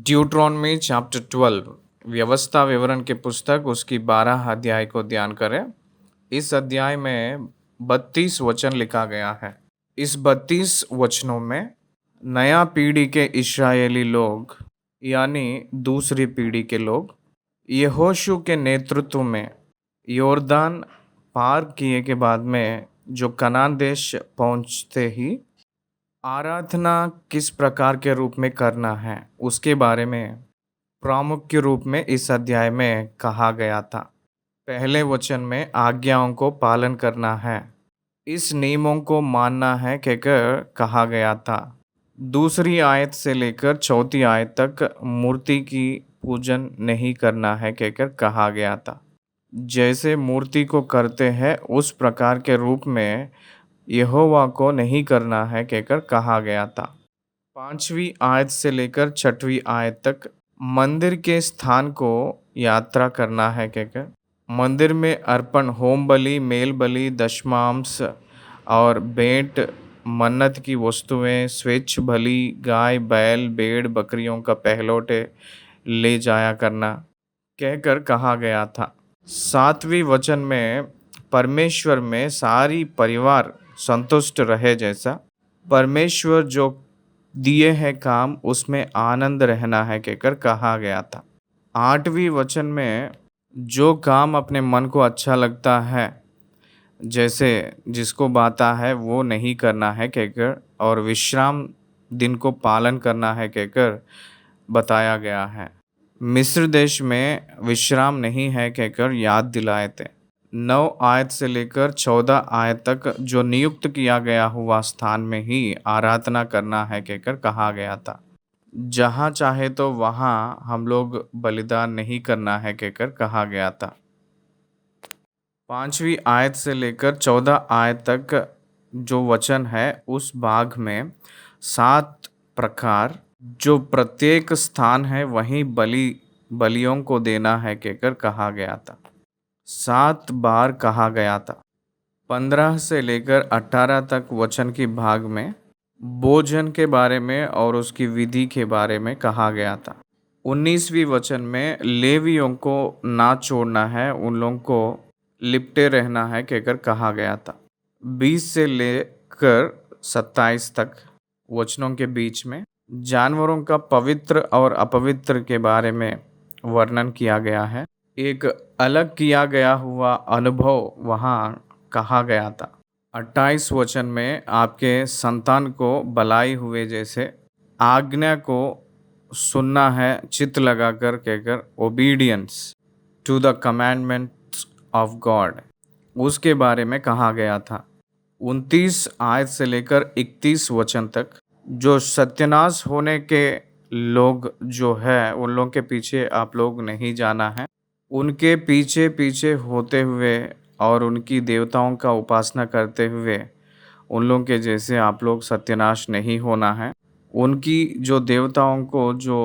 Deuteronomy chapter 12 व्यवस्था विवरण की पुस्तक उसकी 12 अध्याय को ध्यान करें। इस अध्याय में 32 वचन लिखा गया है। इस 32 वचनों में नया पीढ़ी के इस्राएली लोग यानी दूसरी पीढ़ी के लोग यहोशू के नेतृत्व में योर्दान पार किए के बाद में जो कनान देश पहुंचते ही आराधना किस प्रकार के रूप में करना है उसके बारे में प्रामुख्य रूप में इस अध्याय में कहा गया था। पहले वचन में आज्ञाओं को पालन करना है, इस नियमों को मानना है कहकर कहा गया था। दूसरी आयत से लेकर चौथी आयत तक मूर्ति की पूजन नहीं करना है कहकर कहा गया था। जैसे मूर्ति को करते हैं उस प्रकार के रूप में यहोवा को नहीं करना है कहकर कहा गया था। 5वीं आयत से लेकर 6वीं आयत तक मंदिर के स्थान को यात्रा करना है कहकर मंदिर में अर्पण होम बलि, मेल बलि, दशमांश और भेंट, मन्नत की वस्तुएं, स्वेच्छ बलि, गाय, बैल, भेड़, बकरियों का पहलौठे ले जाया करना कहकर कहा गया था। 7वीं वचन में परमेश्वर में सारी परिवार संतुष्ट रहे, जैसा परमेश्वर जो दिए हैं काम उसमें आनंद रहना है कहकर कहा गया था। 8वीं वचन में जो काम अपने मन को अच्छा लगता है, जैसे जिसको बाता है वो नहीं करना है कहकर और विश्राम दिन को पालन करना है कहकर बताया गया है। मिस्र देश में विश्राम नहीं है कहकर याद दिलाए थे। 9 आयत से लेकर 14 आयत तक जो नियुक्त किया गया हुआ स्थान में ही आराधना करना है कहकर कहा गया था। जहाँ चाहे तो वहाँ हम लोग बलिदान नहीं करना है कहकर कहा गया था। 5वीं आयत से लेकर 14 आयत तक जो वचन है उस भाग में 7 प्रकार जो प्रत्येक स्थान है वहीं बलियों को देना है कहकर कहा गया था। 7 बार कहा गया था। 15 से लेकर 18 तक वचन की भाग में भोजन के बारे में और उसकी विधि के बारे में कहा गया था। 19वीं वचन में लेवियों को ना छोड़ना है, उन लोगों को लिपटे रहना है कहकर कहा गया था। 20 से लेकर 27 तक वचनों के बीच में जानवरों का पवित्र और अपवित्र के बारे में वर्णन किया गया है। एक अलग किया गया हुआ अनुभव वहाँ कहा गया था। 28 वचन में आपके संतान को भलाई हुए जैसे आज्ञा को सुनना है चित्त लगाकर कहकर obedience to the commandments of God उसके बारे में कहा गया था। 29 आयत से लेकर 31 वचन तक जो सत्यानाश होने के लोग जो है उन लोगों के पीछे आप लोग नहीं जाना है, उनके पीछे पीछे होते हुए और उनकी देवताओं का उपासना करते हुए उन लोगों के जैसे आप लोग सत्यानाश नहीं होना है। उनकी जो देवताओं को जो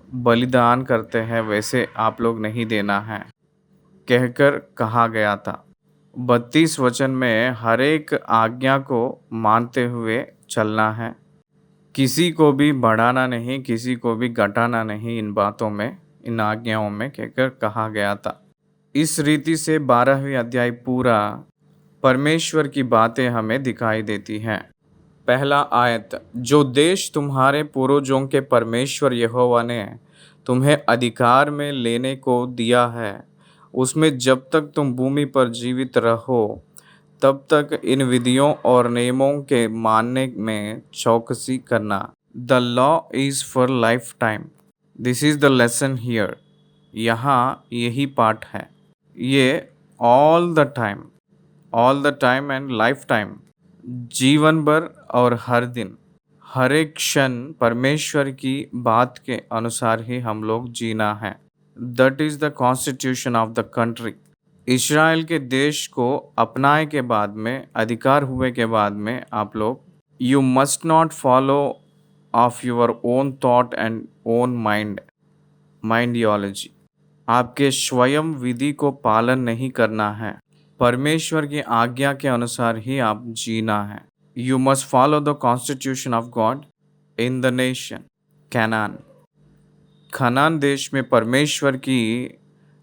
बलिदान करते हैं वैसे आप लोग नहीं देना है कहकर कहा गया था। 32 वचन में हर एक आज्ञा को मानते हुए चलना है, किसी को भी बढ़ाना नहीं, किसी को भी घटाना नहीं इन बातों में, इन आज्ञाओं में कहकर कहा गया था। इस रीति से 12वीं अध्याय पूरा परमेश्वर की बातें हमें दिखाई देती हैं। पहला आयत, जो देश तुम्हारे पूर्वजों के परमेश्वर यहोवा ने तुम्हें अधिकार में लेने को दिया है उसमें जब तक तुम भूमि पर जीवित रहो तब तक इन विधियों और नियमों के मानने में चौकसी करना। The law is for life time, this is the lesson here. यहाँ यही पाठ है, ये all the time and life time, जीवन भर और हर दिन, हर एक क्षण परमेश्वर की बात के अनुसार ही हम लोग जीना है। That is the constitution of the country. Israel के देश को अपनाए के बाद में, अधिकार हुए के बाद में आप लोग you must not follow of your own thought and own mind ideology. आपके स्वयं विधि को पालन नहीं करना है, परमेश्वर की आज्ञा के अनुसार ही आप जीना है। You must follow the constitution of God in the nation canyon. Kanan देश में परमेश्वर की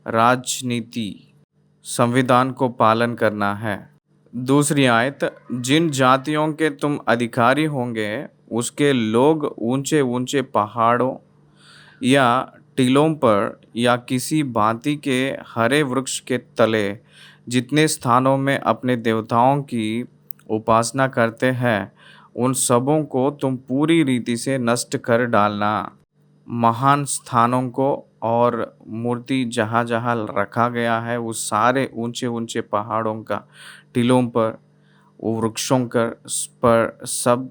राजनीति संविधान को पालन करना है। दूसरी आयत, जिन जातियों के तुम अधिकारी होंगे उसके लोग ऊंचे ऊंचे पहाड़ों या टीलों पर या किसी भांति के हरे वृक्ष के तले जितने स्थानों में अपने देवताओं की उपासना करते हैं उन सबों को तुम पूरी रीति से नष्ट कर डालना। महान स्थानों को और मूर्ति जहाँ जहाँ रखा गया है उस सारे ऊंचे ऊंचे पहाड़ों का, टीलों पर, वो वृक्षों पर, सब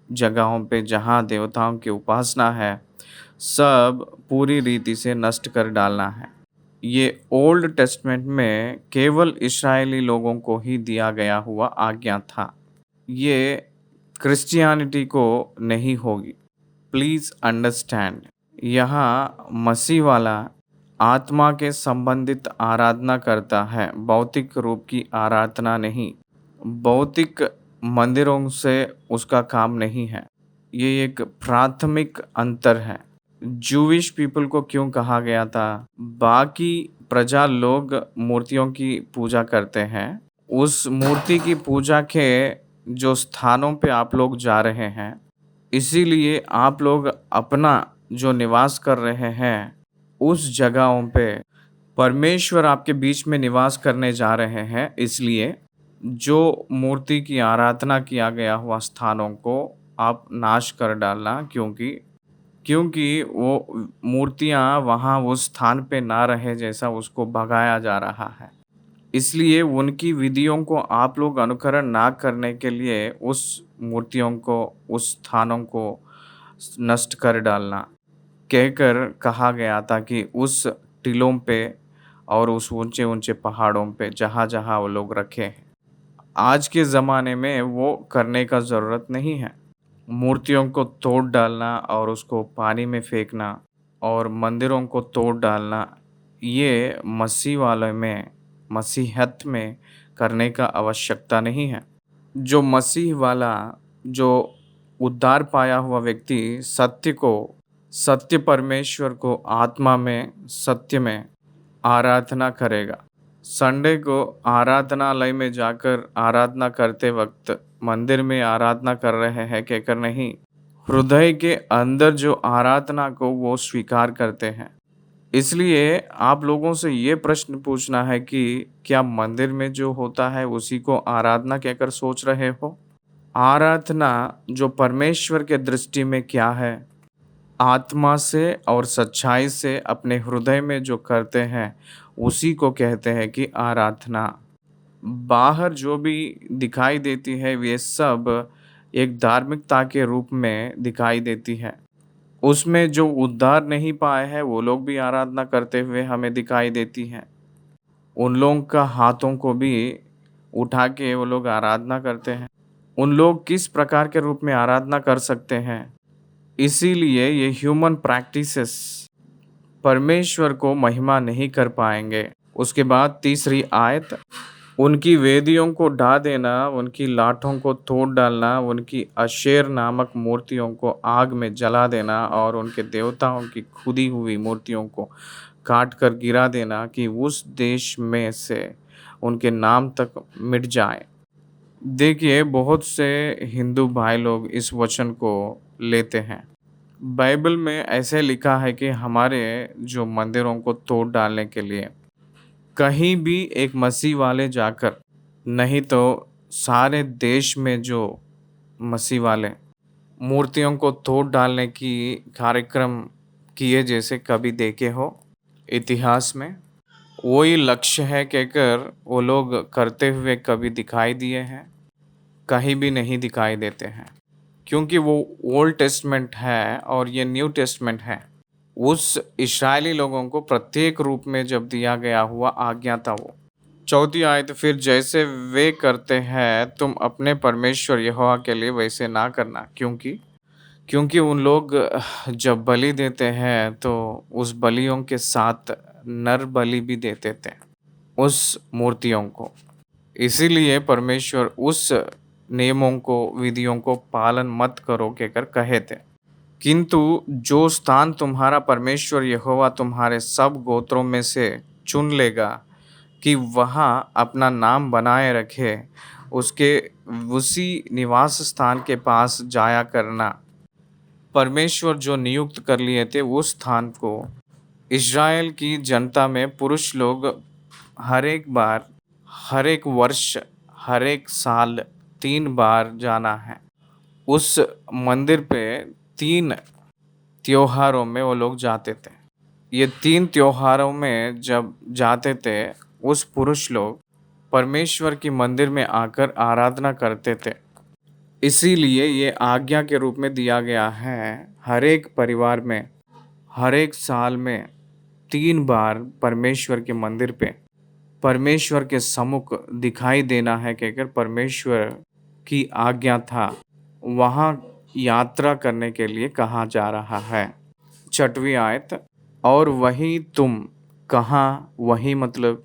जगहों पे जहाँ देवताओं की उपासना है सब पूरी रीति से नष्ट कर डालना है। ये ओल्ड टेस्टमेंट में केवल इस्राएली लोगों को ही दिया गया हुआ आज्ञा था। ये क्रिश्चियनिटी को नहीं होगी। प्लीज़ अंडरस्टैंड, यहाँ मसीह वाला आत्मा के संबंधित आराधना करता है, भौतिक रूप की आराधना नहीं। भौतिक मंदिरों से उसका काम नहीं है। ये एक प्राथमिक अंतर है। जूविश पीपल को क्यों कहा गया था? बाकी प्रजा लोग मूर्तियों की पूजा करते हैं। उस मूर्ति की पूजा के जो स्थानों पे आप लोग जा रहे हैं, इसीलिए आप लोग अपना जो निवास कर रहे हैं उस जगहों पे परमेश्वर आपके बीच में निवास करने जा रहे हैं। इसलिए जो मूर्ति की आराधना किया गया हुआ स्थानों को आप नाश कर डालना, क्योंकि वो मूर्तियाँ वहाँ उस स्थान पे ना रहे जैसा उसको भगाया जा रहा है। इसलिए उनकी विधियों को आप लोग अनुकरण ना करने के लिए उस मूर्तियों को, उस स्थानों को नष्ट कर डालना कहकर कहा गया था कि उस टीलों पे और उस ऊंचे ऊंचे पहाड़ों पे जहाँ जहाँ वो लोग रखे हैं। आज के ज़माने में वो करने का ज़रूरत नहीं है। मूर्तियों को तोड़ डालना और उसको पानी में फेंकना और मंदिरों को तोड़ डालना, ये मसीह वाले में, मसीहत में करने का आवश्यकता नहीं है। जो मसीह वाला, जो उद्धार पाया हुआ व्यक्ति सत्य परमेश्वर को आत्मा में, सत्य में आराधना करेगा। संडे को आराधनालय में जाकर आराधना करते वक्त मंदिर में आराधना कर रहे हैं कहकर नहीं, हृदय के अंदर जो आराधना को वो स्वीकार करते हैं। इसलिए आप लोगों से ये प्रश्न पूछना है कि क्या मंदिर में जो होता है उसी को आराधना कहकर सोच रहे हो? आराधना जो परमेश्वर के दृष्टि में क्या है? आत्मा से और सच्चाई से अपने हृदय में जो करते हैं उसी को कहते हैं कि आराधना। बाहर जो भी दिखाई देती है ये सब एक धार्मिकता के रूप में दिखाई देती है। उसमें जो उद्धार नहीं पाए हैं वो लोग भी आराधना करते हुए हमें दिखाई देती हैं। उन लोगों का हाथों को भी उठा के वो लोग आराधना करते हैं। उन लोग किस प्रकार के रूप में आराधना कर सकते हैं? इसीलिए ये ह्यूमन प्रैक्टिसेस परमेश्वर को महिमा नहीं कर पाएंगे। उसके बाद तीसरी आयत, उनकी वेदियों को ढा देना, उनकी लाठों को तोड़ डालना, उनकी अशेर नामक मूर्तियों को आग में जला देना और उनके देवताओं की खुदी हुई मूर्तियों को काट कर गिरा देना कि उस देश में से उनके नाम तक मिट जाए। देखिए, बहुत से हिंदू भाई लोग इस वचन को लेते हैं। बाइबल में ऐसे लिखा है कि हमारे जो मंदिरों को तोड़ डालने के लिए कहीं भी एक मसीह वाले जाकर, नहीं तो सारे देश में जो मसीह वाले मूर्तियों को तोड़ डालने की कार्यक्रम किए जैसे कभी देखे हो इतिहास में? वही लक्ष्य है कहकर वो लोग करते हुए कभी दिखाई दिए हैं? कहीं भी नहीं दिखाई देते हैं, क्योंकि वो ओल्ड टेस्टमेंट है और ये न्यू टेस्टमेंट है। उस इस्राएली लोगों को प्रत्येक रूप में जब दिया गया हुआ आज्ञा था वो। चौथी आयत, फिर जैसे वे करते हैं तुम अपने परमेश्वर यहोवा के लिए वैसे ना करना, क्योंकि उन लोग जब बलि देते हैं तो उस बलियों के साथ नर बलि भी देते थे उस मूर्तियों को। इसीलिए परमेश्वर उस नियमों को, विधियों को पालन मत करो कहकर कहे थे। किंतु जो स्थान तुम्हारा परमेश्वर यहोवा तुम्हारे सब गोत्रों में से चुन लेगा कि वहाँ अपना नाम बनाए रखे, उसके उसी निवास स्थान के पास जाया करना। परमेश्वर जो नियुक्त कर लिए थे उस स्थान को इज़राइल की जनता में पुरुष लोग हर एक बार, हर एक वर्ष, हर एक साल 3 बार जाना है। उस मंदिर पे 3 त्योहारों में वो लोग जाते थे। ये 3 त्योहारों में जब जाते थे, उस पुरुष लोग परमेश्वर की मंदिर में आकर आराधना करते थे। इसीलिए ये आज्ञा के रूप में दिया गया है, हर एक परिवार में, हर एक साल में 3 बार परमेश्वर के मंदिर पे, परमेश्वर के सम्मुख दिखाई देना है कहकर परमेश्वर की आज्ञा था। वहाँ यात्रा करने के लिए कहा जा रहा है। 6वीं आयत, और वहीं तुम कहाँ, वहीं मतलब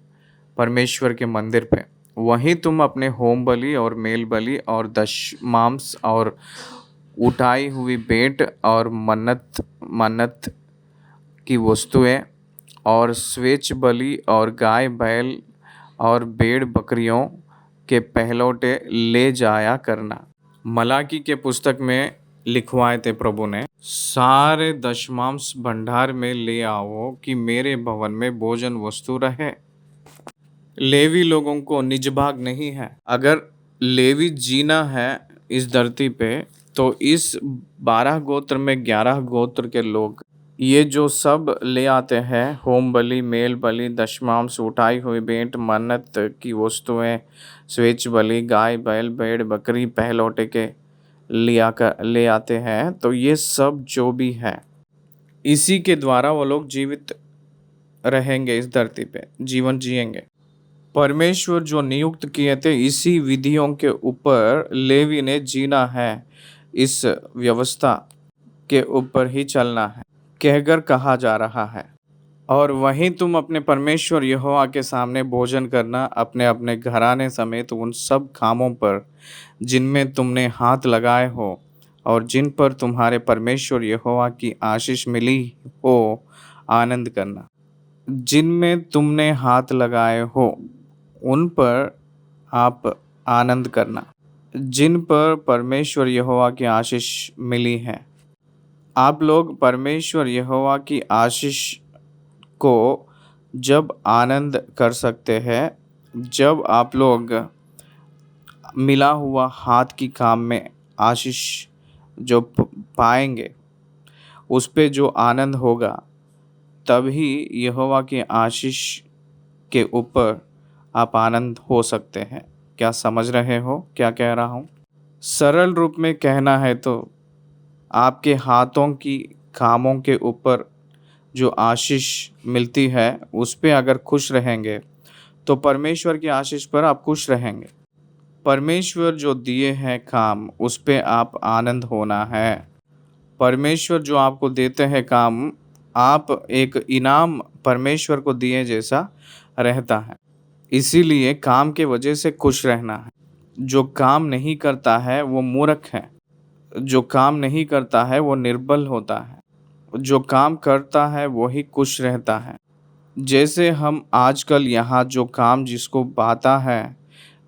परमेश्वर के मंदिर पे, वहीं तुम अपने होम बलि और मेल बलि और दशमांश और उठाई हुई भेंट और मन्नत मन्नत की वस्तुएं और स्वेच्छ बलि और गाय बैल और भेड़ बकरियों के पहलौठे ले जाया करना। मलाकी के पुस्तक में लिखवाए थे प्रभु ने, सारे दशमांश भंडार में ले आओ कि मेरे भवन में भोजन वस्तु रहे। लेवी लोगों को निज भाग नहीं है। अगर लेवी जीना है इस धरती पे, तो इस 12 गोत्र में 11 गोत्र के लोग ये जो सब ले आते हैं, होम बलि, मेल बलि, दशमांश, उठाई हुई भेंट, मन्नत की वस्तुएं, स्वेच्छ बलि, गाय बैल भेड़ बकरी पहलौठे के ले आते हैं, तो ये सब जो भी है इसी के द्वारा वो लोग जीवित रहेंगे, इस धरती पे जीवन जिएंगे। परमेश्वर जो नियुक्त किए थे, इसी विधियों के ऊपर लेवी ने जीना है, इस व्यवस्था के ऊपर ही चलना है कहकर कहा जा रहा है। और वहीं तुम अपने परमेश्वर यहोवा के सामने भोजन करना, अपने अपने घराने समेत उन सब कामों पर जिनमें तुमने हाथ लगाए हो और जिन पर तुम्हारे परमेश्वर यहोवा की आशीष मिली हो, आनंद करना। जिनमें तुमने हाथ लगाए हो उन पर आप आनंद करना, जिन पर परमेश्वर यहोवा की आशीष मिली है। आप लोग परमेश्वर यहोवा की आशीष को जब आनंद कर सकते हैं, जब आप लोग मिला हुआ हाथ की काम में आशीष जो पाएंगे, उस पे जो आनंद होगा, तभी यहोवा की आशीष के ऊपर आप आनंद हो सकते हैं। क्या समझ रहे हो क्या कह रहा हूँ? सरल रूप में कहना है तो आपके हाथों की कामों के ऊपर जो आशीष मिलती है, उस पे अगर खुश रहेंगे तो परमेश्वर की आशीष पर आप खुश रहेंगे। परमेश्वर जो दिए हैं काम, उस पे आप आनंद होना है। परमेश्वर जो आपको देते हैं काम, आप एक इनाम परमेश्वर को दिए जैसा रहता है। इसीलिए काम के वजह से खुश रहना है। जो काम नहीं करता है वो मूर्ख है, जो काम नहीं करता है वो निर्बल होता है, जो काम करता है वही खुश रहता है। जैसे हम आजकल यहाँ जो काम जिसको पाता है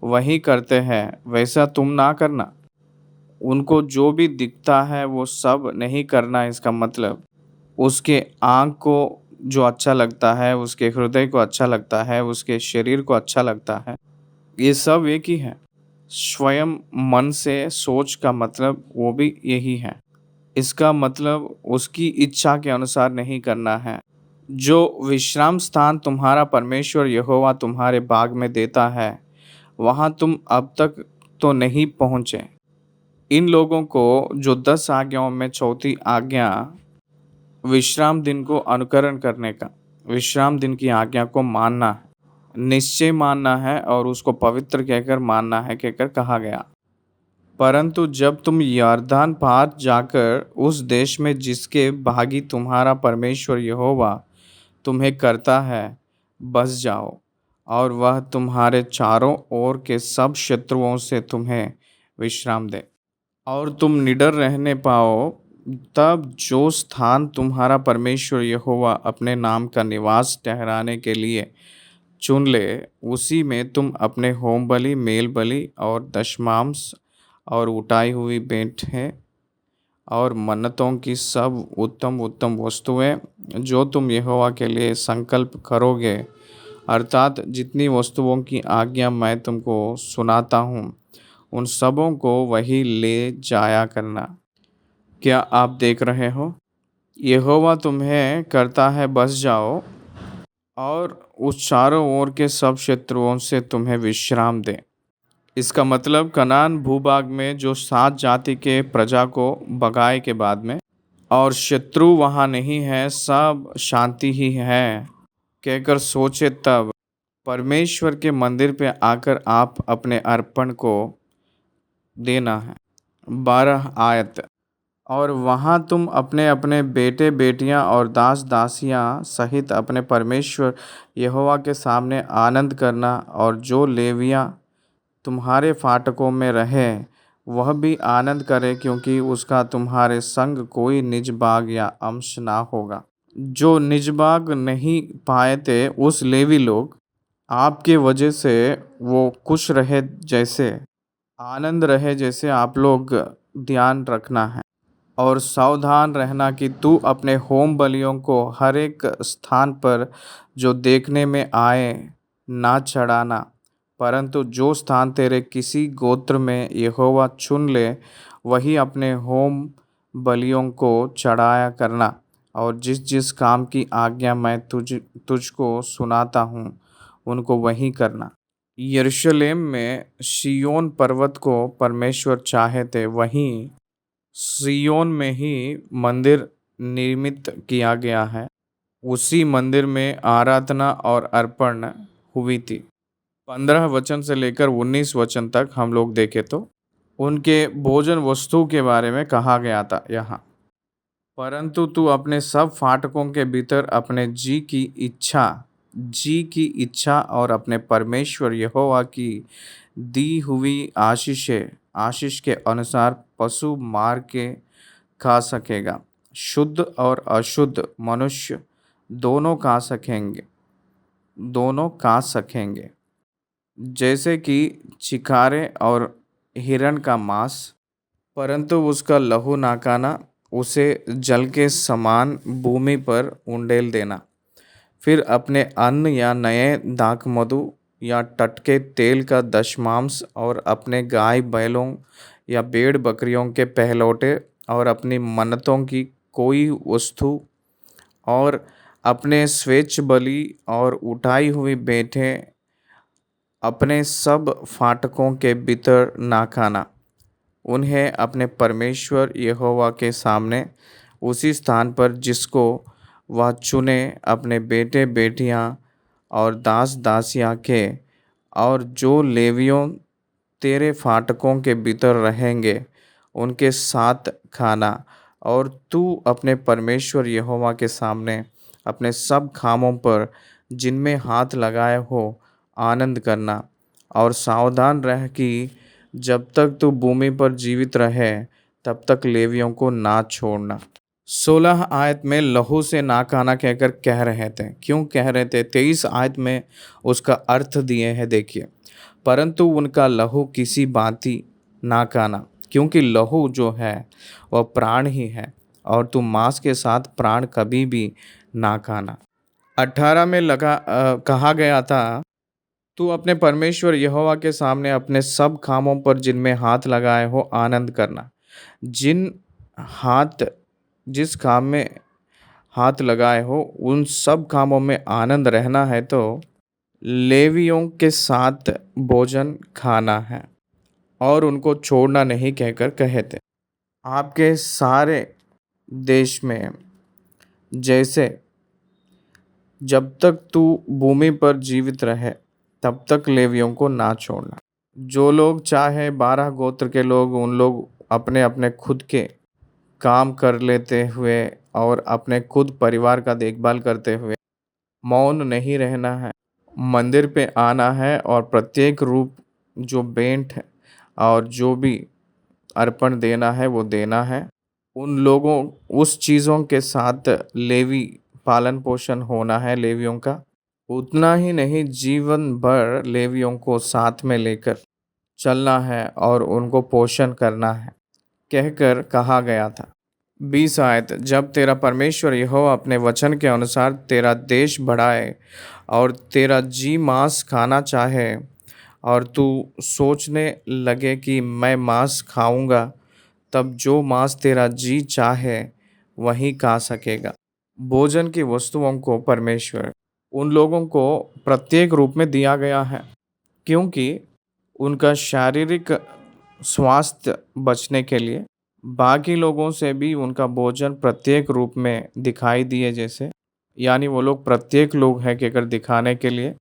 वही करते हैं, वैसा तुम ना करना। उनको जो भी दिखता है वो सब नहीं करना। इसका मतलब उसके आँख को जो अच्छा लगता है, उसके हृदय को अच्छा लगता है, उसके शरीर को अच्छा लगता है, ये सब एक ही है। स्वयं मन से सोच का मतलब वो भी यही है। इसका मतलब उसकी इच्छा के अनुसार नहीं करना है। जो विश्राम स्थान तुम्हारा परमेश्वर यहोवा तुम्हारे बाग में देता है, वहाँ तुम अब तक तो नहीं पहुँचे। इन लोगों को जो 10 आज्ञाओं में चौथी आज्ञा विश्राम दिन को अनुकरण करने का, विश्राम दिन की आज्ञा को मानना है, निश्चय मानना है और उसको पवित्र कहकर मानना है कहकर कहा गया। परंतु जब तुम यरदान पार जाकर उस देश में जिसके भागी तुम्हारा परमेश्वर यहोवा तुम्हें करता है बस जाओ, और वह तुम्हारे चारों ओर के सब शत्रुओं से तुम्हें विश्राम दे, और तुम निडर रहने पाओ, तब जो स्थान तुम्हारा परमेश्वर यहोवा अपने नाम का निवास ठहराने के लिए चुन ले, उसी में तुम अपने होम बलि, मेल बलि और दशमांश और उठाई हुई भेंटें और मन्नतों की सब उत्तम उत्तम वस्तुएं जो तुम यहोवा के लिए संकल्प करोगे, अर्थात जितनी वस्तुओं की आज्ञा मैं तुमको सुनाता हूँ, उन सबों को वही ले जाया करना। क्या आप देख रहे हो? यहोवा तुम्हें करता है बस जाओ और उस चारों ओर के सब शत्रुओं से तुम्हें विश्राम दे। इसका मतलब कनान भूभाग में जो 7 जाति के प्रजा को भगाए के बाद में और शत्रु वहाँ नहीं है, सब शांति ही है कहकर सोचे, तब परमेश्वर के मंदिर पे आकर आप अपने अर्पण को देना है। 12 आयत। और वहाँ तुम अपने अपने बेटे बेटियां और दास दासियां सहित अपने परमेश्वर यहोवा के सामने आनंद करना, और जो लेवियां तुम्हारे फाटकों में रहे वह भी आनंद करे, क्योंकि उसका तुम्हारे संग कोई निज भाग या अंश ना होगा। जो निज भाग नहीं पाए थे उस लेवी लोग आपके वजह से वो खुश रहे, जैसे आनंद रहे जैसे आप लोग ध्यान रखना है। और सावधान रहना कि तू अपने होम बलियों को हर एक स्थान पर जो देखने में आए ना चढ़ाना, परंतु जो स्थान तेरे किसी गोत्र में यहोवा चुन ले वही अपने होम बलियों को चढ़ाया करना, और जिस जिस काम की आज्ञा मैं तुझको सुनाता हूँ उनको वही करना। यरूशलेम में सिय्योन पर्वत को परमेश्वर चाहे थे, वहीं सिय्योन में ही मंदिर निर्मित किया गया है। उसी मंदिर में आराधना और अर्पण हुई थी। 15 वचन से लेकर 19 वचन तक हम लोग देखें तो उनके भोजन वस्तु के बारे में कहा गया था यहाँ। परंतु तू अपने सब फाटकों के भीतर अपने जी की इच्छा और अपने परमेश्वर यहोवा की दी हुई आशीष के अनुसार पशु मार के खा सकेगा। शुद्ध और अशुद्ध मनुष्य दोनों खा सकेंगे, जैसे कि चिकारे और हिरण का मांस, परंतु उसका लहू ना खाना, उसे जल के समान भूमि पर उंडेल देना। फिर अपने अन्न या नए दाखमधु या टटके तेल का दशमांश और अपने गाय बैलों या भेड़ बकरियों के पहलौठे और अपनी मन्नतों की कोई वस्तु और अपने स्वेच्छ बलि और उठाई हुई भेंटें अपने सब फाटकों के भीतर ना खाना। उन्हें अपने परमेश्वर यहोवा के सामने उसी स्थान पर जिसको वह चुने अपने बेटे बेटियां और दास दासियां के, और जो लेवियों तेरे फाटकों के भीतर रहेंगे उनके साथ खाना। और तू अपने परमेश्वर यहोवा के सामने अपने सब खामों पर जिनमें हाथ लगाए हो आनंद करना, और सावधान रह कि जब तक तू भूमि पर जीवित रहे तब तक लेवियों को ना छोड़ना। 16 आयत में लहू से ना खाना कहकर कह रहे थे, क्यों कह रहे थे? 23 आयत में उसका अर्थ दिए हैं, देखिए। परंतु उनका लहू किसी भांति ना खाना, क्योंकि लहू जो है वह प्राण ही है, और तू मांस के साथ प्राण कभी भी ना खाना। 18 में कहा गया था, तू अपने परमेश्वर यहोवा के सामने अपने सब कामों पर जिनमें हाथ लगाए हो आनंद करना। जिस काम में हाथ लगाए हो उन सब कामों में आनंद रहना है, तो लेवियों के साथ भोजन खाना है और उनको छोड़ना नहीं कहकर कहे थे। आपके सारे देश में जैसे जब तक तू भूमि पर जीवित रहे तब तक लेवियों को ना छोड़ना। जो लोग चाहे 12 गोत्र के लोग, उन लोग अपने अपने खुद के काम कर लेते हुए और अपने खुद परिवार का देखभाल करते हुए मौन नहीं रहना है। मंदिर पे आना है और प्रत्येक रूप जो भेंट है और जो भी अर्पण देना है वो देना है। उन लोगों उस चीज़ों के साथ लेवी पालन पोषण होना है लेवियों का। उतना ही नहीं, जीवन भर लेवियों को साथ में लेकर चलना है और उनको पोषण करना है, कहकर कहा गया था। 20 आयत, जब तेरा परमेश्वर यहोवा अपने वचन के अनुसार तेरा देश बढ़ाए और तेरा जी मांस खाना चाहे और तू सोचने लगे कि मैं मांस खाऊंगा, तब जो मांस तेरा जी चाहे वही खा सकेगा। भोजन की वस्तुओं को परमेश्वर उन लोगों को प्रत्येक रूप में दिया गया है, क्योंकि उनका शारीरिक स्वास्थ्य बचने के लिए बाकी लोगों से भी उनका भोजन प्रत्येक रूप में दिखाई दिए जैसे, यानी वो लोग प्रत्येक लोग हैं कि अगर दिखाने के लिए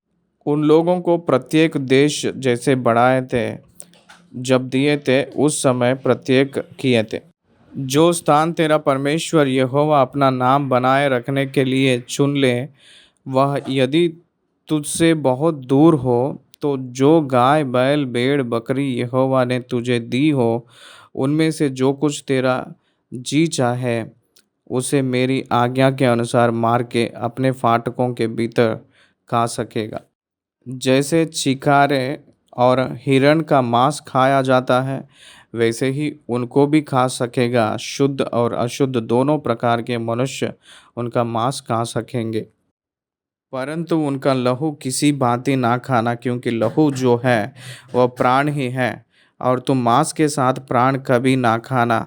उन लोगों को प्रत्येक देश जैसे बढ़ाए थे, जब दिए थे उस समय प्रत्येक किए थे। जो स्थान तेरा परमेश्वर यहोवा अपना नाम बनाए रखने के लिए चुन ले, वह यदि तुझसे बहुत दूर हो, तो जो गाय बैल भेड़ बकरी यहोवा ने तुझे दी हो, उनमें से जो कुछ तेरा जी चाहे उसे मेरी आज्ञा के अनुसार मार के अपने फाटकों के भीतर खा सकेगा। जैसे चिकारे और हिरण का मांस खाया जाता है, वैसे ही उनको भी खा सकेगा। शुद्ध और अशुद्ध दोनों प्रकार के मनुष्य उनका मांस खा सकेंगे, परंतु उनका लहू किसी भांति ना खाना, क्योंकि लहू जो है वह प्राण ही है, और तुम मांस के साथ प्राण कभी ना खाना।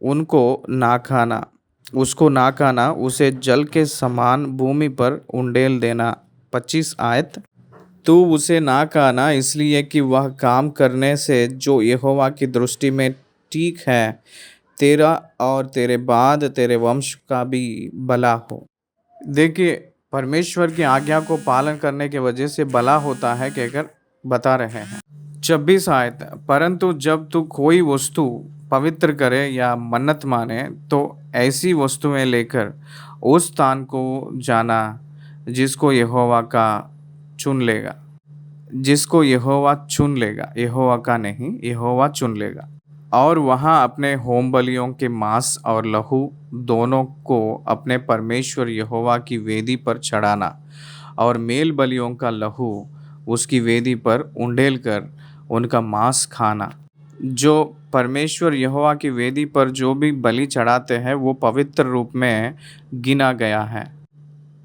उनको ना खाना, उसको ना खाना, उसे जल के समान भूमि पर उंडेल देना। 25 आयत, तू उसे ना कहना इसलिए कि वह काम करने से जो यहोवा की दृष्टि में ठीक है, तेरा और तेरे बाद तेरे वंश का भी भला हो। देखिए, परमेश्वर की आज्ञा को पालन करने की वजह से भला होता है कहकर बता रहे हैं। 26 आयत, परंतु जब तू कोई वस्तु पवित्र करे या मन्नत माने, तो ऐसी वस्तुएं लेकर उस स्थान को जाना जिसको यहोवा का चुन लेगा। जिसको यहोवा चुन लेगा, यहोवा का नहीं, यहोवा चुन लेगा। और वहाँ अपने होम बलियों के मांस और लहू दोनों को अपने परमेश्वर यहोवा की वेदी पर चढ़ाना, और मेल बलियों का लहू उसकी वेदी पर उंडेल कर उनका मांस खाना। जो परमेश्वर यहोवा की वेदी पर जो भी बलि चढ़ाते हैं वो पवित्र रूप में गिना गया है।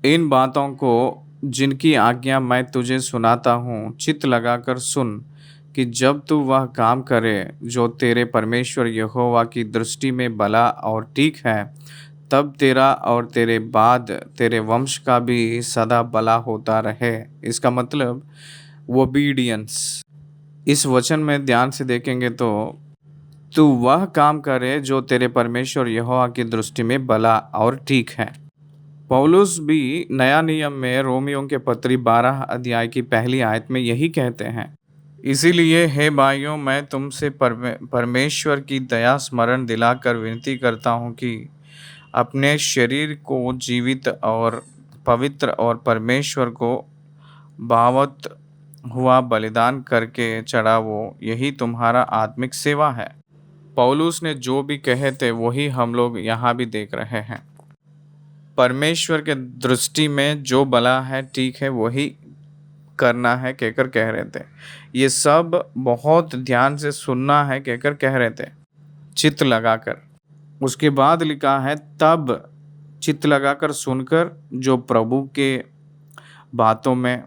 इन बातों को जिनकी आज्ञा मैं तुझे सुनाता हूँ, चित्त लगाकर सुन, कि जब तू वह काम करे जो तेरे परमेश्वर यहोवा की दृष्टि में भला और ठीक है, तब तेरा और तेरे बाद तेरे वंश का भी सदा भला होता रहे। इसका मतलब ओबीडियंस। इस वचन में ध्यान से देखेंगे तो तू वह काम करे जो तेरे परमेश्वर यहोवा की दृष्टि में भला और ठीक है। पौलुस भी नया नियम में रोमियों के पत्री 12 अध्याय की पहली आयत में यही कहते हैं। इसीलिए हे भाइयों, मैं तुमसे परमेश्वर की दया स्मरण दिलाकर विनती करता हूँ कि अपने शरीर को जीवित और पवित्र और परमेश्वर को भावत हुआ बलिदान करके चढ़ावो, यही तुम्हारा आत्मिक सेवा है। पौलुस ने जो भी कहे थे वही हम लोग यहाँ भी देख रहे हैं। परमेश्वर के दृष्टि में जो भला है ठीक है वही करना है कहकर कह रहे थे। ये सब बहुत ध्यान से सुनना है कहकर कह रहे थे, चित्त लगाकर। उसके बाद लिखा है, तब चित्त लगाकर सुनकर, जो प्रभु के बातों में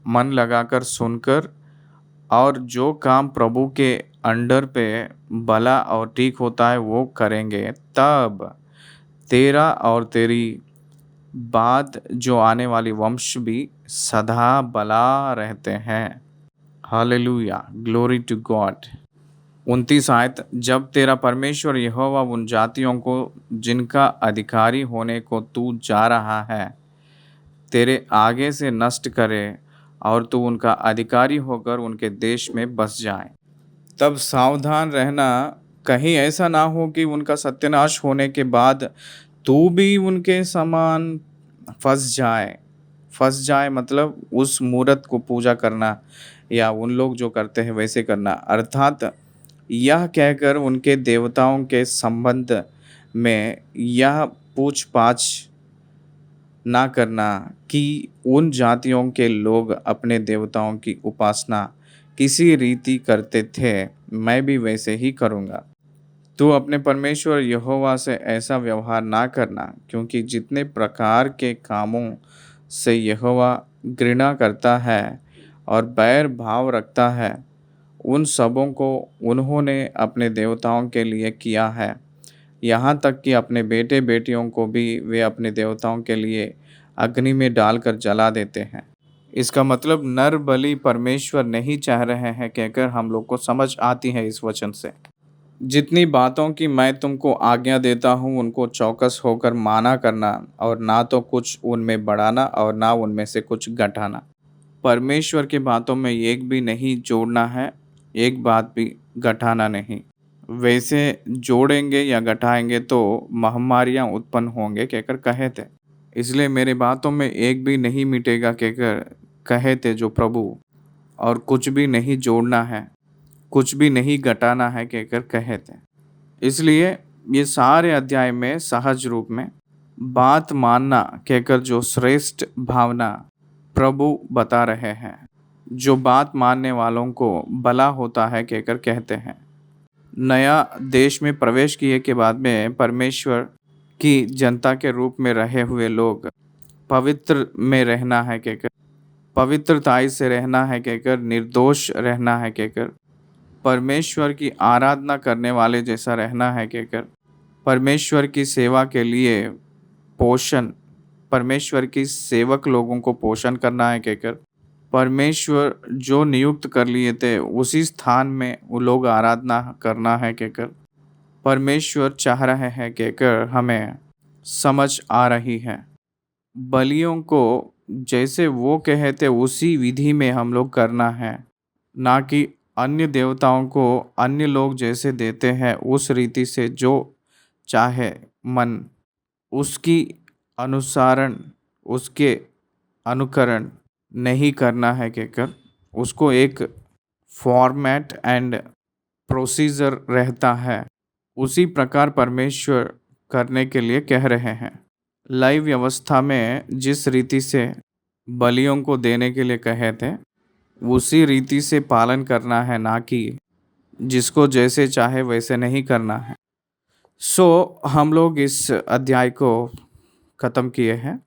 मन लगाकर सुनकर और जो काम प्रभु के अंडर पे भला और ठीक होता है वो करेंगे, तब तेरा और तेरी बाद जो आने वाली वंश भी सदा भला रहते हैं। Hallelujah, glory to God. 29 आयत, जब तेरा परमेश्वर यहोवा उन जातियों को जिनका अधिकारी होने को तू जा रहा है तेरे आगे से नष्ट करे, और तू उनका अधिकारी होकर उनके देश में बस जाए, तब सावधान रहना, कहीं ऐसा ना हो कि उनका सत्यानाश होने के बाद तू भी उनके समान फंस जाए। फंस जाए मतलब उस मूर्त को पूजा करना या उन लोग जो करते हैं वैसे करना, अर्थात यह कहकर उनके देवताओं के संबंध में यह पूछ-पाछ ना करना कि उन जातियों के लोग अपने देवताओं की उपासना किसी रीति करते थे, मैं भी वैसे ही करूँगा। तू अपने परमेश्वर यहोवा से ऐसा व्यवहार ना करना, क्योंकि जितने प्रकार के कामों से यहोवा घृणा करता है और बैर भाव रखता है, उन सबों को उन्होंने अपने देवताओं के लिए किया है। यहाँ तक कि अपने बेटे-बेटियों को भी वे अपने देवताओं के लिए अग्नि में डालकर जला देते हैं। इसका मतलब नर बलि परमेश्वर नहीं चाह रहे हैं कहकर हम लोग को समझ आती है इस वचन से। जितनी बातों की मैं तुमको आज्ञा देता हूँ, उनको चौकस होकर माना करना और ना तो कुछ उनमें बढ़ाना और ना उनमें से कुछ घटाना। परमेश्वर की बातों में एक भी नहीं जोड़ना है, एक बात भी घटाना नहीं। वैसे जोड़ेंगे या घटाएंगे तो महामारियाँ उत्पन्न होंगे कहकर कहे थे। इसलिए मेरे बातों में एक भी नहीं मिटेगा कहकर कहे थे जो प्रभु, और कुछ भी नहीं जोड़ना है, कुछ भी नहीं घटाना है कहकर कहे थे। इसलिए ये सारे अध्याय में सहज रूप में बात मानना कहकर जो श्रेष्ठ भावना प्रभु बता रहे हैं, जो बात मानने वालों को भला होता है कहकर कहते हैं। नया देश में प्रवेश किए के बाद में परमेश्वर की जनता के रूप में रहे हुए लोग पवित्र में रहना है कहकर, पवित्रताई से रहना है कहकर, निर्दोष रहना है कहकर, परमेश्वर की आराधना करने वाले जैसा रहना है कहकर, परमेश्वर की सेवा के लिए पोषण, परमेश्वर की सेवक लोगों को पोषण करना है कहकर, परमेश्वर जो नियुक्त कर लिए थे उसी स्थान में वो लोग आराधना करना है कहकर परमेश्वर चाह रहे हैं कहकर हमें समझ आ रही है। बलियों को जैसे वो कहे थे उसी विधि में हम लोग करना है, ना कि अन्य देवताओं को अन्य लोग जैसे देते हैं उस रीति से जो चाहे मन उसकी अनुसारण, उसके अनुकरण नहीं करना है कहकर उसको एक फॉर्मेट एंड प्रोसीजर रहता है, उसी प्रकार परमेश्वर करने के लिए कह रहे हैं। लाइव व्यवस्था में जिस रीति से बलियों को देने के लिए कहे थे उसी रीति से पालन करना है, ना कि जिसको जैसे चाहे वैसे नहीं करना है। हम लोग इस अध्याय को ख़त्म किए हैं।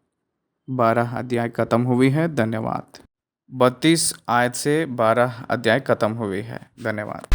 12 अध्याय ख़त्म हुई है। धन्यवाद। 32 आयत से 12 अध्याय ख़त्म हुई है। धन्यवाद।